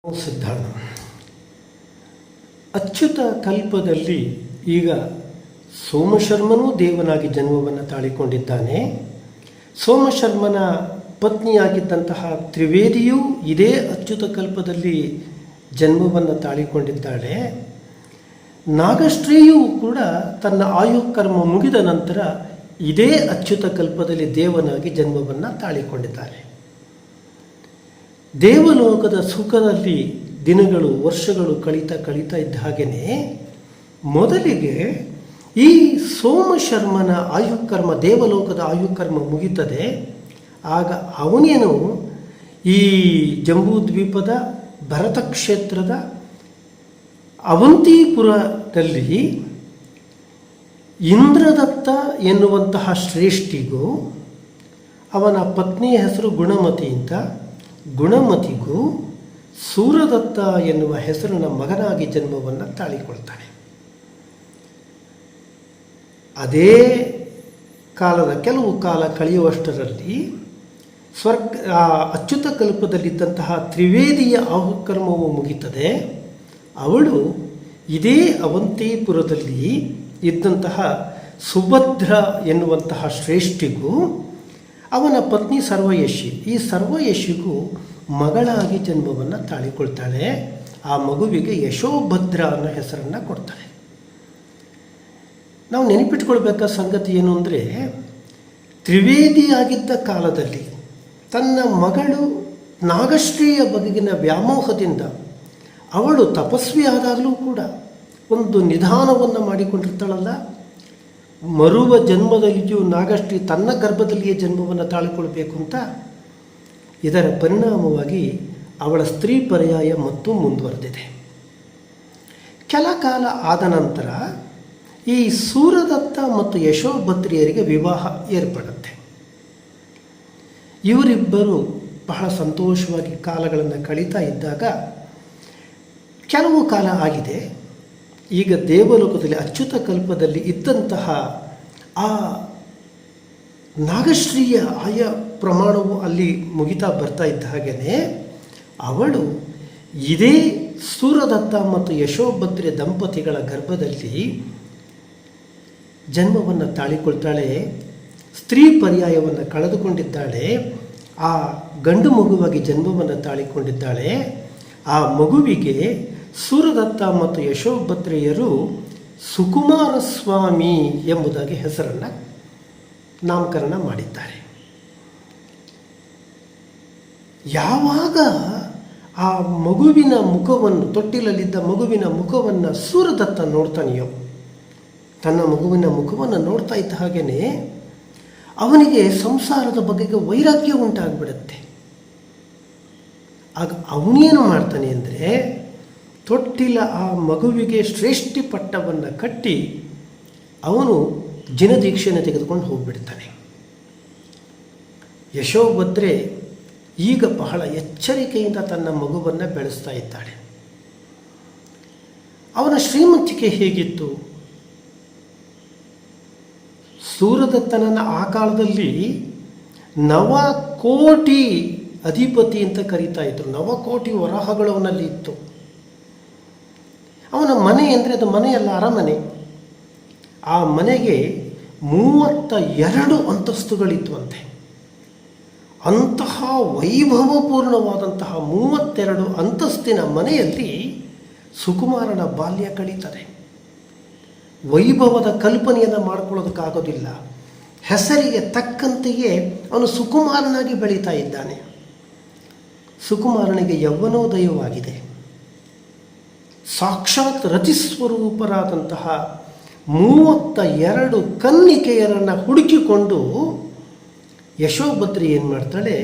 ಸಿದ್ಧಾಂತ ಅಚ್ಯುತ ಕಲ್ಪದಲ್ಲಿ ಈಗ ಸೋಮಶರ್ಮನೂ ದೇವನಾಗಿ ಜನ್ಮವನ್ನು ತಾಳಿಕೊಂಡಿದ್ದಾನೆ. ಸೋಮಶರ್ಮನ ಪತ್ನಿಯಾಗಿದ್ದಂತಹ ತ್ರಿವೇದಿಯೂ ಇದೇ ಅಚ್ಯುತ ಕಲ್ಪದಲ್ಲಿ ಜನ್ಮವನ್ನು ತಾಳಿಕೊಂಡಿದ್ದಾಳೆ. ನಾಗಶ್ರೀಯೂ ಕೂಡ ತನ್ನ ಆಯುಕರ್ಮ ಮುಗಿದ ನಂತರ ಇದೇ ಅಚ್ಯುತ ಕಲ್ಪದಲ್ಲಿ ದೇವನಾಗಿ ಜನ್ಮವನ್ನು ತಾಳಿಕೊಂಡಿದ್ದಾಳೆ. ದೇವಲೋಕದ ಸುಖದಲ್ಲಿ ದಿನಗಳು ವರ್ಷಗಳು ಕಳೀತಾ ಇದ್ದ ಹಾಗೆಯೇ ಮೊದಲಿಗೆ ಈ ಸೋಮಶರ್ಮನ ಆಯುಕರ್ಮ, ದೇವಲೋಕದ ಆಯುಕರ್ಮ ಮುಗಿತದೆ. ಆಗ ಅವನೇನು ಈ ಜಂಬೂದ್ವೀಪದ ಭರತ ಕ್ಷೇತ್ರದ ಅವಂತಿಪುರದಲ್ಲಿ ಇಂದ್ರದತ್ತ ಎನ್ನುವಂತಹ ಶ್ರೇಷ್ಠಿಗೂ ಅವನ ಪತ್ನಿಯ ಹೆಸರು ಗುಣಮತಿ ಅಂತ, ಗುಣಮತಿಗೂ ಸೂರದತ್ತ ಎನ್ನುವ ಹೆಸರಿನ ಮಗನಾಗಿ ಜನ್ಮವನ್ನು ತಾಳಿಕೊಳ್ತಾನೆ. ಅದೇ ಕಾಲದ ಕೆಲವು ಕಾಲ ಕಳೆಯುವಷ್ಟರಲ್ಲಿ ಅಚ್ಯುತ ಕಲ್ಪದಲ್ಲಿದ್ದಂತಹ ತ್ರಿವೇದಿಯ ಆಹುಕರ್ಮವು ಮುಗಿತದೆ. ಅವಳು ಇದೇ ಅವಂತಿಪುರದಲ್ಲಿ ಇದ್ದಂತಹ ಸುಭದ್ರ ಎನ್ನುವಂತಹ ಶ್ರೇಷ್ಠಿಗೂ ಅವನ ಪತ್ನಿ ಸರ್ವಯಶಿ, ಈ ಸರ್ವಯಶಿಗೂ ಮಗಳಾಗಿ ಜನ್ಮವನ್ನು ತಾಳಿಕೊಳ್ತಾಳೆ. ಆ ಮಗುವಿಗೆ ಯಶೋಭದ್ರ ಅನ್ನೋ ಹೆಸರನ್ನು ಕೊಡ್ತಾಳೆ. ನಾವು ನೆನಪಿಟ್ಕೊಳ್ಬೇಕಾದ ಸಂಗತಿ ಏನು ಅಂದರೆ, ತ್ರಿವೇದಿಯಾಗಿದ್ದ ಕಾಲದಲ್ಲಿ ತನ್ನ ಮಗಳು ನಾಗಶ್ರೀಯ ಬಗೆಗಿನ ವ್ಯಾಮೋಹದಿಂದ ಅವಳು ತಪಸ್ವಿ ಆದಾಗಲೂ ಕೂಡ ಒಂದು ನಿಧಾನವನ್ನು ಮಾಡಿಕೊಂಡಿರ್ತಾಳಲ್ಲ, ಮರುವ ಜನ್ಮದಲ್ಲಿಯೂ ನಾಗಶ್ರೀ ತನ್ನ ಗರ್ಭದಲ್ಲಿಯೇ ಜನ್ಮವನ್ನು ತಾಳಿಕೊಳ್ಬೇಕು ಅಂತ. ಇದರ ಪರಿಣಾಮವಾಗಿ ಅವಳ ಸ್ತ್ರೀ ಪರ್ಯಾಯ ಮತ್ತು ಮುಂದುವರೆದಿದೆ. ಕೆಲ ಕಾಲ ಆದ ನಂತರ ಈ ಸೂರದತ್ತ ಮತ್ತು ಯಶೋಭದ್ರಿಯರಿಗೆ ವಿವಾಹ ಏರ್ಪಡುತ್ತೆ. ಇವರಿಬ್ಬರು ಬಹಳ ಸಂತೋಷವಾಗಿ ಕಾಲಗಳನ್ನು ಕಳೀತಾ ಇದ್ದಾಗ ಕೆಲವು ಕಾಲ ಆಗಿದೆ. ಈಗ ದೇವಲೋಕದಲ್ಲಿ ಅಚ್ಯುತ ಕಲ್ಪದಲ್ಲಿ ಇದ್ದಂತಹ ಆ ನಾಗಶ್ರೀಯ ಆಯ ಪ್ರಮಾಣವು ಅಲ್ಲಿ ಮುಗಿತಾ ಬರ್ತಾ ಇದ್ದ ಹಾಗೆಯೇ ಅವಳು ಇದೇ ಸೂರದತ್ತ ಮತ್ತು ಯಶೋಭದ್ರೆ ದಂಪತಿಗಳ ಗರ್ಭದಲ್ಲಿ ಜನ್ಮವನ್ನು ತಾಳಿಕೊಳ್ತಾಳೆ. ಸ್ತ್ರೀ ಪರ್ಯಾಯವನ್ನು ಕಳೆದುಕೊಂಡಿದ್ದಾಳೆ. ಆ ಗಂಡು ಮಗುವಾಗಿ ಜನ್ಮವನ್ನು ತಾಳಿಕೊಂಡಿದ್ದಾಳೆ. ಆ ಮಗುವಿಗೆ ಸೂರದತ್ತ ಮತ್ತು ಯಶೋಭದ್ರೆಯರು ಸುಕುಮಾರ ಸ್ವಾಮಿ ಎಂಬುದಾಗಿ ಹೆಸರನ್ನು ನಾಮಕರಣ ಮಾಡಿದ್ದಾರೆ. ಯಾವಾಗ ಆ ಮಗುವಿನ ಮುಖವನ್ನು, ತೊಟ್ಟಿಲಲ್ಲಿದ್ದ ಮಗುವಿನ ಮುಖವನ್ನು ಸೂರದತ್ತ ನೋಡ್ತಾನೆಯೋ, ತನ್ನ ಮಗುವಿನ ಮುಖವನ್ನು ನೋಡ್ತಾ ಇದ್ದ ಹಾಗೆಯೇ ಅವನಿಗೆ ಸಂಸಾರದ ಬಗೆಗೆ ವೈರಾಗ್ಯ ಉಂಟಾಗ್ಬಿಡುತ್ತೆ. ಆಗ ಅವನೇನು ಮಾಡ್ತಾನೆ ಅಂದರೆ, ತೊಟ್ಟಿಲ ಆ ಮಗುವಿಗೆ ಶ್ರೇಷ್ಠಿ ಪಟ್ಟವನ್ನು ಕಟ್ಟಿ ಅವನು ಜಿನದೀಕ್ಷೆಯನ್ನು ತೆಗೆದುಕೊಂಡು ಹೋಗ್ಬಿಡ್ತಾನೆ. ಯಶೋಭದ್ರೆ ಈಗ ಬಹಳ ಎಚ್ಚರಿಕೆಯಿಂದ ತನ್ನ ಮಗುವನ್ನು ಬೆಳೆಸ್ತಾ ಇದ್ದಾಳೆ. ಅವನ ಶ್ರೀಮಂತಿಕೆ ಹೇಗಿತ್ತು? ಸೂರದತ್ತನನ್ನು ಆ ಕಾಲದಲ್ಲಿ ನವಕೋಟಿ ಅಧಿಪತಿ ಅಂತ ಕರೀತಾ ಇದ್ರು. ನವಕೋಟಿ ವರಾಹಗಳು ಅವನಲ್ಲಿ ಇತ್ತು. ಅವನ ಮನೆ ಅಂದರೆ ಅದು ಮನೆಯಲ್ಲ, ಅರಮನೆ. ಆ ಮನೆಗೆ 32 ಅಂತಸ್ತುಗಳಿತ್ತುವಂತೆ. ಅಂತಹ ವೈಭವಪೂರ್ಣವಾದಂತಹ 32 ಅಂತಸ್ತಿನ ಮನೆಯಲ್ಲಿ ಸುಕುಮಾರನ ಬಾಲ್ಯ ಕಳೀತದೆ. ವೈಭವದ ಕಲ್ಪನೆಯನ್ನು ಮಾಡ್ಕೊಳ್ಳೋದಕ್ಕಾಗೋದಿಲ್ಲ. ಹೆಸರಿಗೆ ತಕ್ಕಂತೆಯೇ ಅವನು ಸುಕುಮಾರನಾಗಿ ಬೆಳೀತಾ ಇದ್ದಾನೆ. ಸುಕುಮಾರನಿಗೆ ಯೌವನೋದಯವಾಗಿದೆ. ಸಾಕ್ಷಾತ್ ರತಿಸ್ವರೂಪರಾದಂತಹ 32 ಕನ್ನಿಕೆಯರನ್ನು ಹುಡುಕಿಕೊಂಡು ಯಶೋಭದ್ರಿ ಏನು ಮಾಡ್ತಾಳೆ,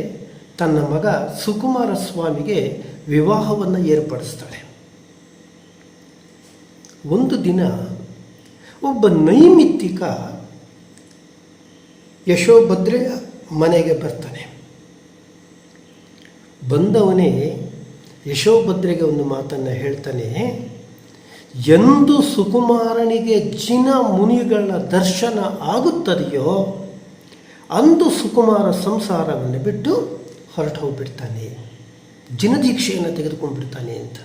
ತನ್ನ ಮಗ ಸುಕುಮಾರ ಸ್ವಾಮಿಗೆ ವಿವಾಹವನ್ನು ಏರ್ಪಡಿಸ್ತಾಳೆ. ಒಂದು ದಿನ ಒಬ್ಬ ನೈಮಿತ್ತಿಕ ಯಶೋಭದ್ರೆ ಮನೆಗೆ ಬರ್ತಾನೆ. ಬಂದವನೇ ಯಶೋಭದ್ರೆಗೆ ಒಂದು ಮಾತನ್ನು ಹೇಳ್ತಾನೆ, ಎಂದು ಸುಕುಮಾರನಿಗೆ ಜಿನ ಮುನಿಗಳ ದರ್ಶನ ಆಗುತ್ತದೆಯೋ ಅಂದು ಸುಕುಮಾರ ಸಂಸಾರವನ್ನು ಬಿಟ್ಟು ಹೊರಟು ಹೋಗ್ಬಿಡ್ತಾನೆ. ಜಿನದೀಕ್ಷೆಯನ್ನು ತೆಗೆದುಕೊಂಡ್ಬಿಡ್ತಾನೆ ಅಂತ.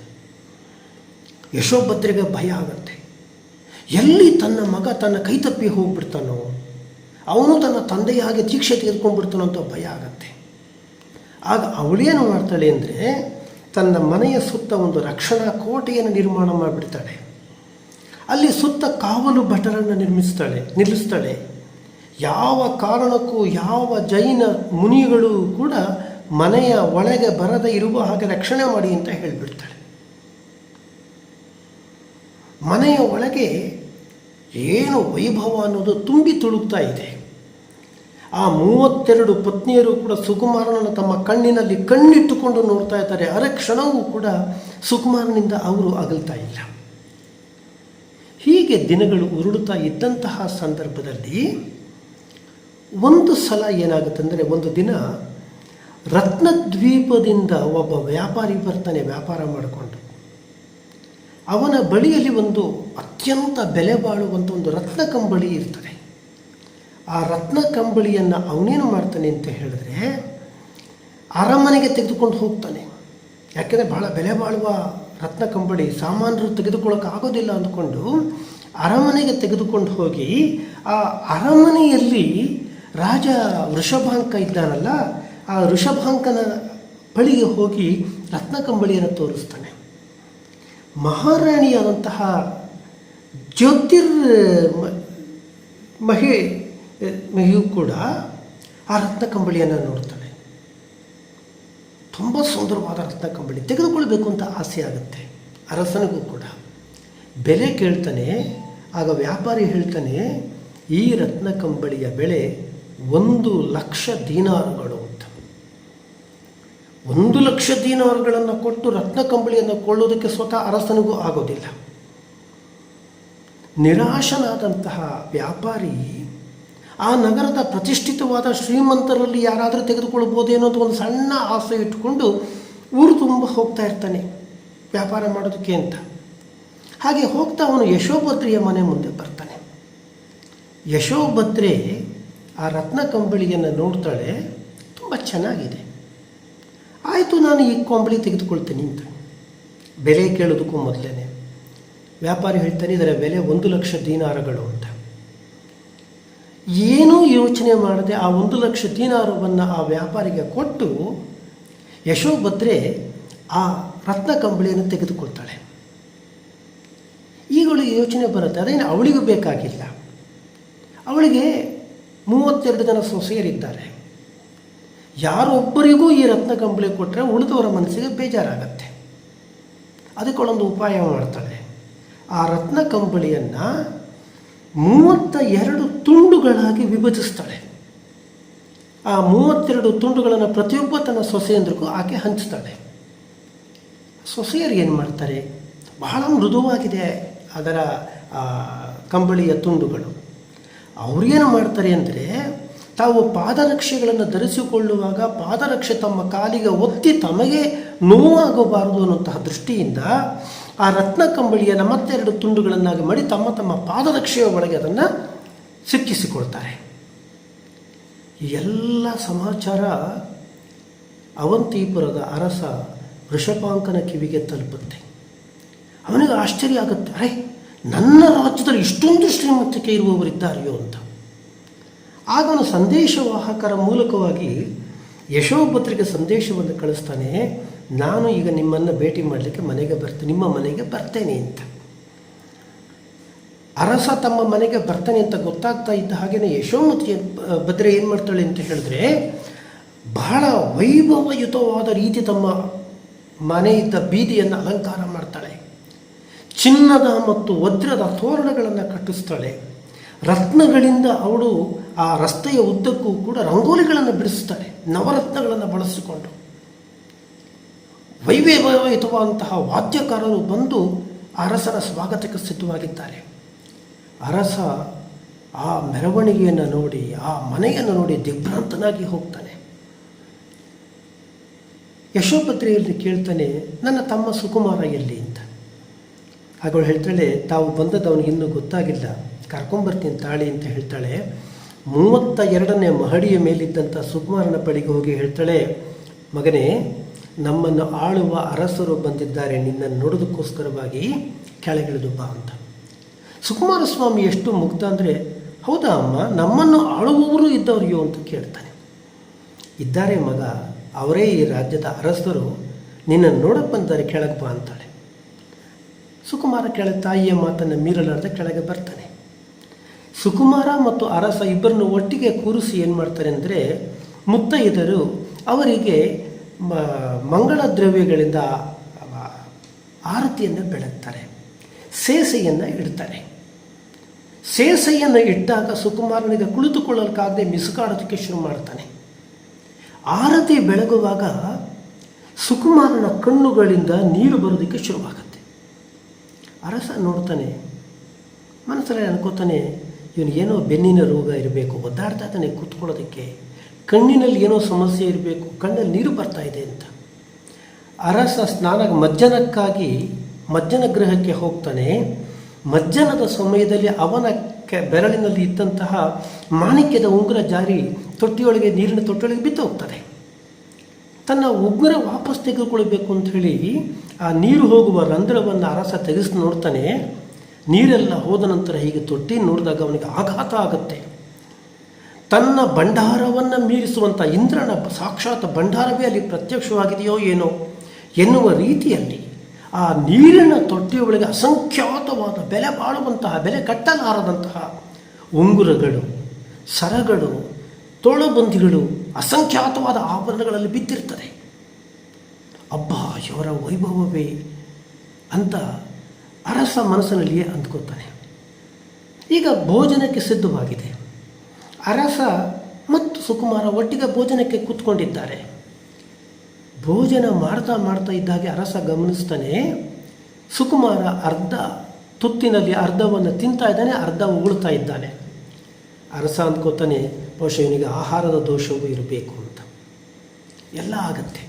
ಯಶೋಭದ್ರೆಗೆ ಭಯ ಆಗತ್ತೆ. ಎಲ್ಲಿ ತನ್ನ ಮಗ ತನ್ನ ಕೈ ತಪ್ಪಿ ಹೋಗ್ಬಿಡ್ತಾನೋ, ಅವನು ತನ್ನ ತಂದೆಯಾಗಿ ದೀಕ್ಷೆ ತೆಗೆದುಕೊಂಡ್ಬಿಡ್ತಾನೋ ಅಂತ ಭಯ ಆಗತ್ತೆ. ಆಗ ಅವಳೇನು ಮಾಡ್ತಾಳೆ ಅಂದರೆ, ತನ್ನ ಮನೆಯ ಸುತ್ತ ಒಂದು ರಕ್ಷಣಾ ಕೋಟೆಯನ್ನು ನಿರ್ಮಾಣ ಮಾಡಿಬಿಡ್ತಾಳೆ. ಅಲ್ಲಿ ಸುತ್ತ ಕಾವಲು ಭಟರನ್ನು ನಿಲ್ಲಿಸ್ತಾಳೆ. ಯಾವ ಕಾರಣಕ್ಕೂ ಯಾವ ಜೈನ ಮುನಿಗಳು ಕೂಡ ಮನೆಯ ಒಳಗೆ ಬರದೇ ಇರುವ ಹಾಗೆ ರಕ್ಷಣೆ ಮಾಡಿ ಅಂತ ಹೇಳಿಬಿಡ್ತಾಳೆ. ಮನೆಯ ಒಳಗೆ ಏನು ವೈಭವ ಅನ್ನೋದು ತುಂಬಿ ತುಳುಕ್ತಾ ಇದೆ. ಆ 32 ಪತ್ನಿಯರು ಕೂಡ ಸುಕುಮಾರನನ್ನು ತಮ್ಮ ಕಣ್ಣಿನಲ್ಲಿ ಕಣ್ಣಿಟ್ಟುಕೊಂಡು ನೋಡ್ತಾ ಇದ್ದಾರೆ. ಅರೆ ಕ್ಷಣವೂ ಕೂಡ ಸುಕುಮಾರನಿಂದ ಅವರು ಅಗಲ್ತಾ ಇಲ್ಲ. ಹೀಗೆ ದಿನಗಳು ಉರುಳುತ್ತಾ ಇದ್ದಂತಹ ಸಂದರ್ಭದಲ್ಲಿ ಒಂದು ಸಲ ಏನಾಗುತ್ತಂದರೆ, ಒಂದು ದಿನ ರತ್ನದ್ವೀಪದಿಂದ ಒಬ್ಬ ವ್ಯಾಪಾರಿ ಬರ್ತಾನೆ ವ್ಯಾಪಾರ ಮಾಡಿಕೊಂಡು. ಅವನ ಬಳಿಯಲ್ಲಿ ಒಂದು ಅತ್ಯಂತ ಬೆಲೆ ಬಾಳುವಂಥ ಒಂದು ರತ್ನ ಕಂಬಳಿ ಇರ್ತದೆ. ಆ ರತ್ನ ಕಂಬಳಿಯನ್ನು ಅವನೇನು ಮಾಡ್ತಾನೆ ಅಂತ ಹೇಳಿದ್ರೆ, ಅರಮನೆಗೆ ತೆಗೆದುಕೊಂಡು ಹೋಗ್ತಾನೆ. ಯಾಕೆಂದರೆ ಬಹಳ ಬೆಲೆ ಬಾಳುವ ರತ್ನ ಕಂಬಳಿ ಸಾಮಾನ್ಯರು ತೆಗೆದುಕೊಳ್ಳೋಕೆ ಆಗೋದಿಲ್ಲ ಅಂದ್ಕೊಂಡು ಅರಮನೆಗೆ ತೆಗೆದುಕೊಂಡು ಹೋಗಿ, ಆ ಅರಮನೆಯಲ್ಲಿ ರಾಜ ವೃಷಭಾಂಕ ಇದ್ದಾನಲ್ಲ, ಆ ವೃಷಭಾಂಕನ ಬಳಿಗೆ ಹೋಗಿ ರತ್ನ ಕಂಬಳಿಯನ್ನು ತೋರಿಸ್ತಾನೆ. ಮಹಾರಾಣಿಯಾದಂತಹ ಮಹಿಯು ಕೂಡ ಆ ರತ್ನ ಕಂಬಳಿಯನ್ನು ನೋಡ್ತಾಳೆ. ತುಂಬ ಸುಂದರವಾದ ರತ್ನ ಕಂಬಳಿ ತೆಗೆದುಕೊಳ್ಬೇಕು ಅಂತ ಆಸೆ ಆಗುತ್ತೆ ಅರಸನಿಗೂ ಕೂಡ. ಬೆಲೆ ಕೇಳ್ತಾನೆ. ಆಗ ವ್ಯಾಪಾರಿ ಹೇಳ್ತಾನೆ, ಈ ರತ್ನ ಕಂಬಳಿಯ ಬೆಲೆ 1,00,000 ದೀನಾರುಗಳು ಅಂತ. 1,00,000 ದೀನಾರುಗಳನ್ನು ಕೊಟ್ಟು ರತ್ನ ಕಂಬಳಿಯನ್ನು ಕೊಳ್ಳೋದಕ್ಕೆ ಸ್ವತಃ ಅರಸನಿಗೂ ಆಗೋದಿಲ್ಲ. ನಿರಾಶನಾದಂತಹ ವ್ಯಾಪಾರಿ ಆ ನಗರದ ಪ್ರತಿಷ್ಠಿತವಾದ ಶ್ರೀಮಂತರಲ್ಲಿ ಯಾರಾದರೂ ತೆಗೆದುಕೊಳ್ಬೋದೇನೋ ಅಂತ ಒಂದು ಸಣ್ಣ ಆಸೆ ಇಟ್ಟುಕೊಂಡು ಊರು ತುಂಬ ಹೋಗ್ತಾ ಇರ್ತಾನೆ ವ್ಯಾಪಾರ ಮಾಡೋದಕ್ಕೆ ಅಂತ. ಹಾಗೆ ಹೋಗ್ತಾ ಅವನು ಯಶೋಭದ್ರೆಯ ಮನೆ ಮುಂದೆ ಬರ್ತಾನೆ. ಯಶೋಭದ್ರೆ ಆ ರತ್ನ ಕಂಬಳಿಯನ್ನು ನೋಡ್ತಾಳೆ. ತುಂಬ ಚೆನ್ನಾಗಿದೆ. ಆಯಿತು, ನಾನು ಈ ಕಂಬಳಿ ತೆಗೆದುಕೊಳ್ತೀನಿ ಅಂತ. ಬೆಲೆ ಕೇಳೋದಕ್ಕೂ ಮೊದಲೇ ವ್ಯಾಪಾರಿ ಹೇಳ್ತಾನೆ, ಇದರ ಬೆಲೆ 1,00,000 ದೀನಾರಗಳು ಅಂತ. ಏನೂ ಯೋಚನೆ ಮಾಡದೆ ಆ 1,00,000 ದೀನಾರವನ್ನು ಆ ವ್ಯಾಪಾರಿಗೆ ಕೊಟ್ಟು ಯಶೋಭದ್ರೆ ಆ ರತ್ನ ಕಂಬಳಿಯನ್ನು ತೆಗೆದುಕೊಳ್ತಾಳೆ. ಈಗಳಿಗೆ ಯೋಚನೆ ಬರುತ್ತೆ, ಅದೇನು ಅವಳಿಗೂ ಬೇಕಾಗಿಲ್ಲ. ಅವಳಿಗೆ 32 ಜನ ಸೊಸೆಯರಿದ್ದಾರೆ. ಯಾರೊಬ್ಬರಿಗೂ ಈ ರತ್ನ ಕಂಬಳಿ ಕೊಟ್ಟರೆ ಉಳಿದವರ ಮನಸ್ಸಿಗೆ ಬೇಜಾರಾಗತ್ತೆ. ಅದಕ್ಕೊಂದು ಉಪಾಯ ಮಾಡ್ತಾಳೆ. ಆ ರತ್ನ ಕಂಬಳಿಯನ್ನು 32 ತುಂಡುಗಳಾಗಿ ವಿಭಜಿಸ್ತಾಳೆ. ಆ 32 ತುಂಡುಗಳನ್ನು ಪ್ರತಿಯೊಬ್ಬ ತನ್ನ ಸೊಸೆಯಂದ್ರಿಗೂ ಆಕೆ ಹಂಚ್ತಾಳೆ. ಸೊಸೆಯರು ಏನು ಮಾಡ್ತಾರೆ, ಬಹಳ ಮೃದುವಾಗಿದೆ ಅದರ ಕಂಬಳಿಯ ತುಂಡುಗಳು. ಅವ್ರೇನು ಮಾಡ್ತಾರೆ ಅಂದರೆ, ತಾವು ಪಾದರಕ್ಷೆಗಳನ್ನು ಧರಿಸಿಕೊಳ್ಳುವಾಗ ಪಾದರಕ್ಷೆ ತಮ್ಮ ಕಾಲಿಗೆ ಒತ್ತಿ ತಮಗೆ ನೋವಾಗಬಾರದು ಅನ್ನುವಂತಹ ದೃಷ್ಟಿಯಿಂದ ಆ ರತ್ನ ಕಂಬಳಿಯನ್ನು 2 ತುಂಡುಗಳನ್ನಾಗಿ ಮಾಡಿ ತಮ್ಮ ತಮ್ಮ ಪಾದರಕ್ಷೆಯ ಒಳಗೆ ಅದನ್ನು ಸಿಕ್ಕಿಸಿಕೊಳ್ತಾರೆ. ಈ ಎಲ್ಲ ಸಮಾಚಾರ ಅವಂತಿಪುರದ ಅರಸ ವೃಷಭಾಂಕನ ಕಿವಿಗೆ ತಲುಪುತ್ತೆ. ಅವನಿಗೆ ಆಶ್ಚರ್ಯ ಆಗುತ್ತೆ, ಅರೆ ನನ್ನ ರಾಜ್ಯದಲ್ಲಿ ಇಷ್ಟೊಂದು ಶ್ರೀಮಂತಿಕೆ ಇರುವವರಿದ್ದಾರೆಯೋ ಅಂತ. ಆಗ ಅವನು ಸಂದೇಶವಾಹಕರ ಮೂಲಕವಾಗಿ ಯಶೋಭದ್ರೆಗೆ ಸಂದೇಶವನ್ನು ಕಳಿಸ್ತಾನೆ, ನಾನು ಈಗ ನಿಮ್ಮನ್ನು ಭೇಟಿ ಮಾಡಲಿಕ್ಕೆ ನಿಮ್ಮ ಮನೆಗೆ ಬರ್ತೇನೆ ಅಂತ. ಅರಸ ತಮ್ಮ ಮನೆಗೆ ಬರ್ತಾನೆ ಅಂತ ಗೊತ್ತಾಗ್ತಾ ಇದ್ದ ಹಾಗೆಯೇ ಯಶೋಭದ್ರೆ ಏನು ಮಾಡ್ತಾಳೆ ಅಂತ ಹೇಳಿದ್ರೆ, ಬಹಳ ವೈಭವಯುತವಾದ ರೀತಿ ತಮ್ಮ ಮನೆಯಿದ್ದ ಬೀದಿಯನ್ನು ಅಲಂಕಾರ ಮಾಡ್ತಾಳೆ. ಚಿನ್ನದ ಮತ್ತು ವಜ್ರದ ತೋರಣಗಳನ್ನು ಕಟ್ಟಿಸ್ತಾಳೆ. ರತ್ನಗಳಿಂದ ಅವಳು ಆ ರಸ್ತೆಯ ಉದ್ದಕ್ಕೂ ಕೂಡ ರಂಗೋಲಿಗಳನ್ನು ಬಿಡಿಸ್ತಾಳೆ, ನವರತ್ನಗಳನ್ನು ಬಳಸಿಕೊಂಡು. ವೈಭವಯುತವಾದಂತಹ ವಾದ್ಯಕಾರರು ಬಂದು ಅರಸನ ಸ್ವಾಗತಕ್ಕೆ ಸಿದ್ಧವಾಗಿದ್ದಾರೆ. ಅರಸ ಆ ಮೆರವಣಿಗೆಯನ್ನು ನೋಡಿ, ಆ ಮನೆಯನ್ನು ನೋಡಿ ದಿಗ್ಭ್ರಾಂತನಾಗಿ ಹೋಗ್ತಾನೆ. ಯಶೋಭದ್ರೆಯಲ್ಲಿ ಕೇಳ್ತಾನೆ, ನನ್ನ ತಮ್ಮ ಸುಕುಮಾರ ಎಲ್ಲಿ ಅಂತ. ಅವಳು ಹೇಳ್ತಾಳೆ, ತಾವು ಬಂದದ್ದು ಅವನಿಗೆ ಇನ್ನೂ ಗೊತ್ತಾಗಿಲ್ಲ, ಕರ್ಕೊಂಬರ್ತೀನಿ ತಾಳಿ ಅಂತ ಹೇಳ್ತಾಳೆ. 32ನೇ ಮಹಡಿಯ ಮೇಲಿದ್ದಂಥ ಸುಕುಮಾರನ ಬಳಿಗೆ ಹೋಗಿ ಹೇಳ್ತಾಳೆ, ಮಗನೇ, ನಮ್ಮನ್ನು ಆಳುವ ಅರಸರು ಬಂದಿದ್ದಾರೆ, ನಿನ್ನನ್ನು ನೋಡೋದಕ್ಕೋಸ್ಕರವಾಗಿ ಕೆಳಗಿಳಿದು ಬಾ ಅಂತ. ಸುಕುಮಾರ ಸ್ವಾಮಿ ಎಷ್ಟು ಮುಗ್ಧ ಅಂದರೆ, ಹೌದಾ ಅಮ್ಮ, ನಮ್ಮನ್ನು ಆಳುವವರು ಇದ್ದವರಿಯೋ ಅಂತ ಕೇಳ್ತಾನೆ. ಇದ್ದಾರೆ ಮಗ, ಅವರೇ ಈ ರಾಜ್ಯದ ಅರಸರು, ನಿನ್ನನ್ನು ನೋಡಕ್ಕೆ ಬಂದರೆ ಕೆಳಗೆ ಬಾ ಅಂತಾಳೆ. ಸುಕುಮಾರ ತಾಯಿಯ ಮಾತನ್ನು ಮೀರಲಾರ್ದೆ ಕೆಳಗೆ ಬರ್ತಾನೆ. ಸುಕುಮಾರ ಮತ್ತು ಅರಸ ಇಬ್ಬರನ್ನು ಒಟ್ಟಿಗೆ ಕೂರಿಸಿ ಏನು ಮಾಡ್ತಾರೆ ಅಂದರೆ, ಮುತ್ತೈದರು ಅವರಿಗೆ ಮಂಗಳ ದ್ರವ್ಯಗಳಿಂದ ಆರತಿಯನ್ನು ಬೆಳಗ್ತಾರೆ, ಸೇಸೆಯನ್ನು ಇಡ್ತಾರೆ. ಸೇಸೆಯನ್ನು ಇಟ್ಟಾಗ ಸುಕುಮಾರನಿಗೆ ಕುಳಿತುಕೊಳ್ಳಲಿಕ್ಕಾಗದೆ ಮಿಸುಕಾಡೋದಕ್ಕೆ ಶುರು ಮಾಡ್ತಾನೆ. ಆರತಿ ಬೆಳಗುವಾಗ ಸುಕುಮಾರನ ಕಣ್ಣುಗಳಿಂದ ನೀರು ಬರೋದಕ್ಕೆ ಶುರುವಾಗುತ್ತೆ. ಅರಸ ನೋಡ್ತಾನೆ, ಮನಸ್ಸಲ್ಲಿ ಅನ್ಕೋತಾನೆ, ಇವನು ಏನೋ ಬೆನ್ನಿನ ರೋಗ ಇರಬೇಕು, ಒದ್ದಾಡ್ತಾ ಇದ್ದಾನೆ ಕೂತ್ಕೊಳ್ಳೋದಕ್ಕೆ, ಕಣ್ಣಿನಲ್ಲಿ ಏನೋ ಸಮಸ್ಯೆ ಇರಬೇಕು, ಕಣ್ಣಲ್ಲಿ ನೀರು ಬರ್ತಾ ಇದೆ ಅಂತ. ಅರಸ ಮಜ್ಜನಕ್ಕಾಗಿ ಮಜ್ಜನ ಗೃಹಕ್ಕೆ ಹೋಗ್ತಾನೆ. ಮಜ್ಜನದ ಸಮಯದಲ್ಲಿ ಅವನ ಬೆರಳಿನಲ್ಲಿ ಇದ್ದಂತಹ ಮಾಣಿಕ್ಯದ ಉಂಗುರ ಜಾರಿ ತೊಟ್ಟಿಯೊಳಗೆ, ನೀರಿನ ತೊಟ್ಟಿಯೊಳಗೆ ಬಿದ್ದು ಹೋಗ್ತದೆ. ತನ್ನ ಉಂಗುರ ವಾಪಸ್ ತೆಗೆದುಕೊಳ್ಬೇಕು ಅಂಥೇಳಿ ಆ ನೀರು ಹೋಗುವ ರಂಧ್ರವನ್ನು ಅರಸ ತೆಗೆಸಿ ನೋಡ್ತಾನೆ. ನೀರೆಲ್ಲ ಹೋದ ನಂತರ ಹೀಗೆ ತೊಟ್ಟಿ ನೋಡಿದಾಗ ಅವನಿಗೆ ಆಘಾತ ಆಗುತ್ತೆ. ತನ್ನ ಭಂಡಾರವನ್ನು ಮೀರಿಸುವಂಥ ಇಂದ್ರನ ಸಾಕ್ಷಾತ್ ಭಂಡಾರವೇ ಅಲ್ಲಿ ಪ್ರತ್ಯಕ್ಷವಾಗಿದೆಯೋ ಏನೋ ಎನ್ನುವ ರೀತಿಯಲ್ಲಿ ಆ ನೀರಿನ ತೊಟ್ಟಿಯೊಳಗೆ ಅಸಂಖ್ಯಾತವಾದ ಬೆಲೆ ಬಾಳುವಂತಹ, ಬೆಲೆ ಕಟ್ಟಲಾರದಂತಹ ಉಂಗುರಗಳು, ಸರಗಳು, ತೋಳುಬಂದಿಗಳು, ಅಸಂಖ್ಯಾತವಾದ ಆಭರಣಗಳಲ್ಲಿ ಬಿದ್ದಿರ್ತದೆ. ಅಬ್ಬಾ, ಇವರ ವೈಭವವೇ ಅಂತ ಅರಸ ಮನಸ್ಸಿನಲ್ಲಿಯೇ ಅಂದ್ಕೋತಾನೆ. ಈಗ ಭೋಜನಕ್ಕೆ ಸಿದ್ಧವಾಗಿದೆ. ಅರಸ ಮತ್ತು ಸುಕುಮಾರ ಒಟ್ಟಿಗೆ ಭೋಜನಕ್ಕೆ ಕೂತ್ಕೊಂಡಿದ್ದಾರೆ. ಭೋಜನ ಮಾಡ್ತಾ ಇದ್ದಾಗೆ ಅರಸ ಗಮನಿಸ್ತಾನೆ, ಸುಕುಮಾರ ಅರ್ಧ ತುತ್ತಿನಲ್ಲಿ ಅರ್ಧವನ್ನು ತಿಂತಾ ಇದ್ದಾನೆ, ಅರ್ಧ ಉಗುಳ್ತಾ ಇದ್ದಾನೆ. ಅರಸ ಅಂದ್ಕೋತಾನೆ, ಬಹುಶಃ ಇವನಿಗೆ ಆಹಾರದ ದೋಷವೂ ಇರಬೇಕು ಅಂತ. ಎಲ್ಲ ಆಗತ್ತೆ.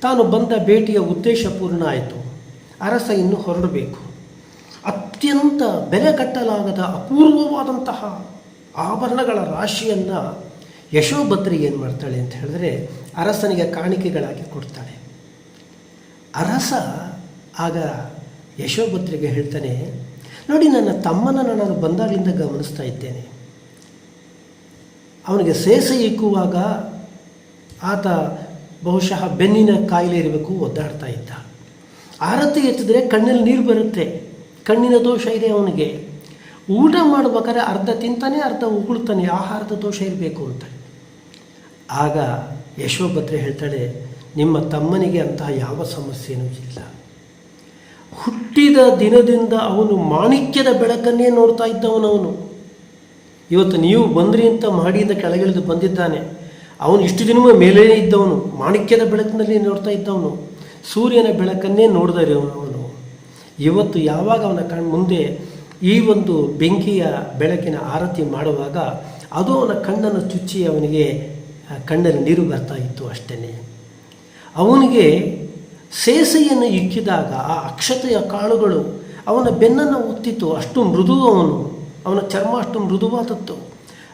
ತಾನು ಬಂದ ಭೇಟಿಯ ಉದ್ದೇಶ ಪೂರ್ಣ ಆಯಿತು. ಅರಸ ಇನ್ನು ಹೊರಡಬೇಕು. ಅತ್ಯಂತ ಬೆಲೆ ಕಟ್ಟಲಾಗದ ಅಪೂರ್ವವಾದಂತಹ ಆಭರಣಗಳ ರಾಶಿಯನ್ನು ಯಶೋಭದ್ರೆ ಏನು ಮಾಡ್ತಾಳೆ ಅಂತ ಹೇಳಿದ್ರೆ, ಅರಸನಿಗೆ ಕಾಣಿಕೆಗಳಾಗಿ ಕೊಡ್ತಾಳೆ. ಅರಸ ಆಗ ಯಶೋಭದ್ರೆಗೆ ಹೇಳ್ತಾನೆ, ನೋಡಿ, ನನ್ನ ತಮ್ಮನನ್ನು ನಾನು ಬಂದಾಗಲಿಂದ ಗಮನಿಸ್ತಾ ಇದ್ದೇನೆ. ಅವನಿಗೆ ಸೇಸೆ ಇಕ್ಕುವಾಗ ಆತ ಬಹುಶಃ ಬೆನ್ನಿನ ಕಾಯಿಲೆ ಇರಬೇಕು, ಒದ್ದಾಡ್ತಾ ಇದ್ದ. ಆರತಿ ಎತ್ತಿದ್ರೆ ಕಣ್ಣಲ್ಲಿ ನೀರು ಬರುತ್ತೆ, ಕಣ್ಣಿನ ದೋಷ ಇದೆ ಅವನಿಗೆ. ಊಟ ಮಾಡ್ಬೇಕಾದ್ರೆ ಅರ್ಧ ತಿಂತಾನೆ, ಅರ್ಧ ಉಗುಳ್ತಾನೆ, ಆಹಾರದ ದೋಷ ಇರಬೇಕು ಅಂತ. ಆಗ ಯಶೋಭದ್ರೆ ಹೇಳ್ತಾಳೆ, ನಿಮ್ಮ ತಮ್ಮನಿಗೆ ಅಂತಹ ಯಾವ ಸಮಸ್ಯೆಯೂ ಇಲ್ಲ. ಹುಟ್ಟಿದ ದಿನದಿಂದ ಅವನು ಮಾಣಿಕ್ಯದ ಬೆಳಕನ್ನೇ ನೋಡ್ತಾ ಇದ್ದವನವನು. ಇವತ್ತು ನೀವು ಬಂದ್ರಿ ಅಂತ ಮಾಡಿಯಿಂದ ಕೆಳಗಿಳಿದು ಬಂದಿದ್ದಾನೆ. ಅವನು ಇಷ್ಟು ದಿನವೂ ಮೇಲೇ ಇದ್ದವನು, ಮಾಣಿಕ್ಯದ ಬೆಳಕಿನಲ್ಲಿ ನೋಡ್ತಾ ಇದ್ದವನು, ಸೂರ್ಯನ ಬೆಳಕನ್ನೇ ನೋಡಿದರೆ ಅವನು. ಇವತ್ತು ಯಾವಾಗ ಅವನ ಮುಂದೆ ಈ ಒಂದು ಬೆಂಕಿಯ ಬೆಳಕಿನ ಆರತಿ ಮಾಡುವಾಗ ಅದು ಅವನ ಕಣ್ಣನ್ನು ಚುಚ್ಚಿ ಅವನಿಗೆ ಕಣ್ಣಲ್ಲಿ ನೀರು ಬರ್ತಾ ಇತ್ತು ಅಷ್ಟೇ. ಅವನಿಗೆ ಸೇಸೆಯನ್ನು ಇಕ್ಕಿದಾಗ ಆ ಅಕ್ಷತೆಯ ಕಾಳುಗಳು ಅವನ ಬೆನ್ನನ್ನು ಒತ್ತಿತ್ತು. ಅಷ್ಟು ಮೃದು ಅವನ ಚರ್ಮ ಅಷ್ಟು ಮೃದುವಾದದ್ದು.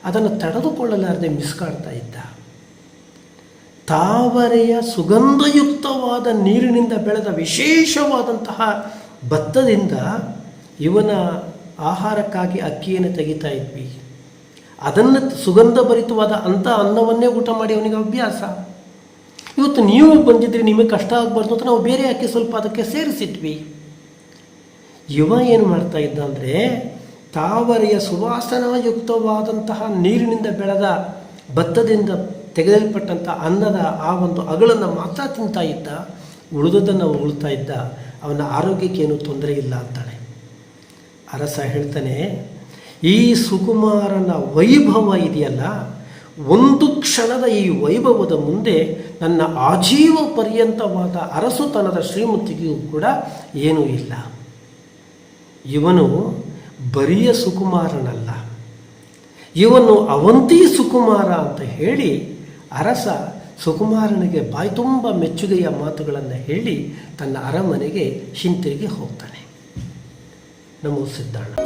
ಅದನ್ನು ತಡೆದುಕೊಳ್ಳಲಾರದೆ ಮಿಸ್ಕಾಡ್ತಾ ಇದ್ದ. ತಾವರೆಯ ಸುಗಂಧಯುಕ್ತವಾದ ನೀರಿನಿಂದ ಬೆಳೆದ ವಿಶೇಷವಾದಂತಹ ಭತ್ತದಿಂದ ಇವನ ಆಹಾರಕ್ಕಾಗಿ ಅಕ್ಕಿಯನ್ನು ತೆಗಿತಾ ಇದ್ವಿ. ಅದನ್ನು ಸುಗಂಧಭರಿತವಾದ ಅಂಥ ಅನ್ನವನ್ನೇ ಊಟ ಮಾಡಿ ಅವನಿಗೆ ಅಭ್ಯಾಸ. ಇವತ್ತು ನೀವು ಬಂದಿದ್ದರೆ ನಿಮಗೆ ಕಷ್ಟ ಆಗಬಾರ್ದು ಅಂತ ನಾವು ಬೇರೆ ಅಕ್ಕಿ ಸ್ವಲ್ಪ ಅದಕ್ಕೆ ಸೇರಿಸಿದ್ವಿ. ಇವ ಏನು ಮಾಡ್ತಾ ಇದ್ದ ಅಂದರೆ, ತಾವರೆಯ ಸುವಾಸನಾಯುಕ್ತವಾದಂತಹ ನೀರಿನಿಂದ ಬೆಳೆದ ಭತ್ತದಿಂದ ತೆಗೆದಲ್ಪಟ್ಟಂಥ ಅನ್ನದ ಆ ಒಂದು ಅಗಳನ್ನು ಮಾತ್ರ ತಿಂತಾ ಇದ್ದ, ಉಳಿದುದನ್ನು ಉಗುಳ್ತಾ ಇದ್ದ. ಅವನ ಆರೋಗ್ಯಕ್ಕೇನು ತೊಂದರೆ ಇಲ್ಲ ಅಂತಾಳೆ. ಅರಸ ಹೇಳ್ತಾನೆ, ಈ ಸುಕುಮಾರನ ವೈಭವ ಇದೆಯಲ್ಲ, ಒಂದು ಕ್ಷಣದ ಈ ವೈಭವದ ಮುಂದೆ ನನ್ನ ಆಜೀವ ಪರ್ಯಂತವಾದ ಅರಸುತನದ ಶ್ರೀಮಂತಿಗೆಯೂ ಕೂಡ ಏನೂ ಇಲ್ಲ. ಇವನು ಬರಿಯ ಸುಕುಮಾರನಲ್ಲ, ಇವನು ಅವಂತಿ ಸುಕುಮಾರ ಅಂತ ಹೇಳಿ ಅರಸ ಸುಕುಮಾರನಿಗೆ ಬಾಯಿ ತುಂಬ ಮೆಚ್ಚುಗೆಯ ಮಾತುಗಳನ್ನು ಹೇಳಿ ತನ್ನ ಅರಮನೆಗೆ ಹಿಂತಿರುಗಿ ಹೋಗ್ತಾನೆ. ನಮೋ ಸಿದ್ಧಾರ್ಥ.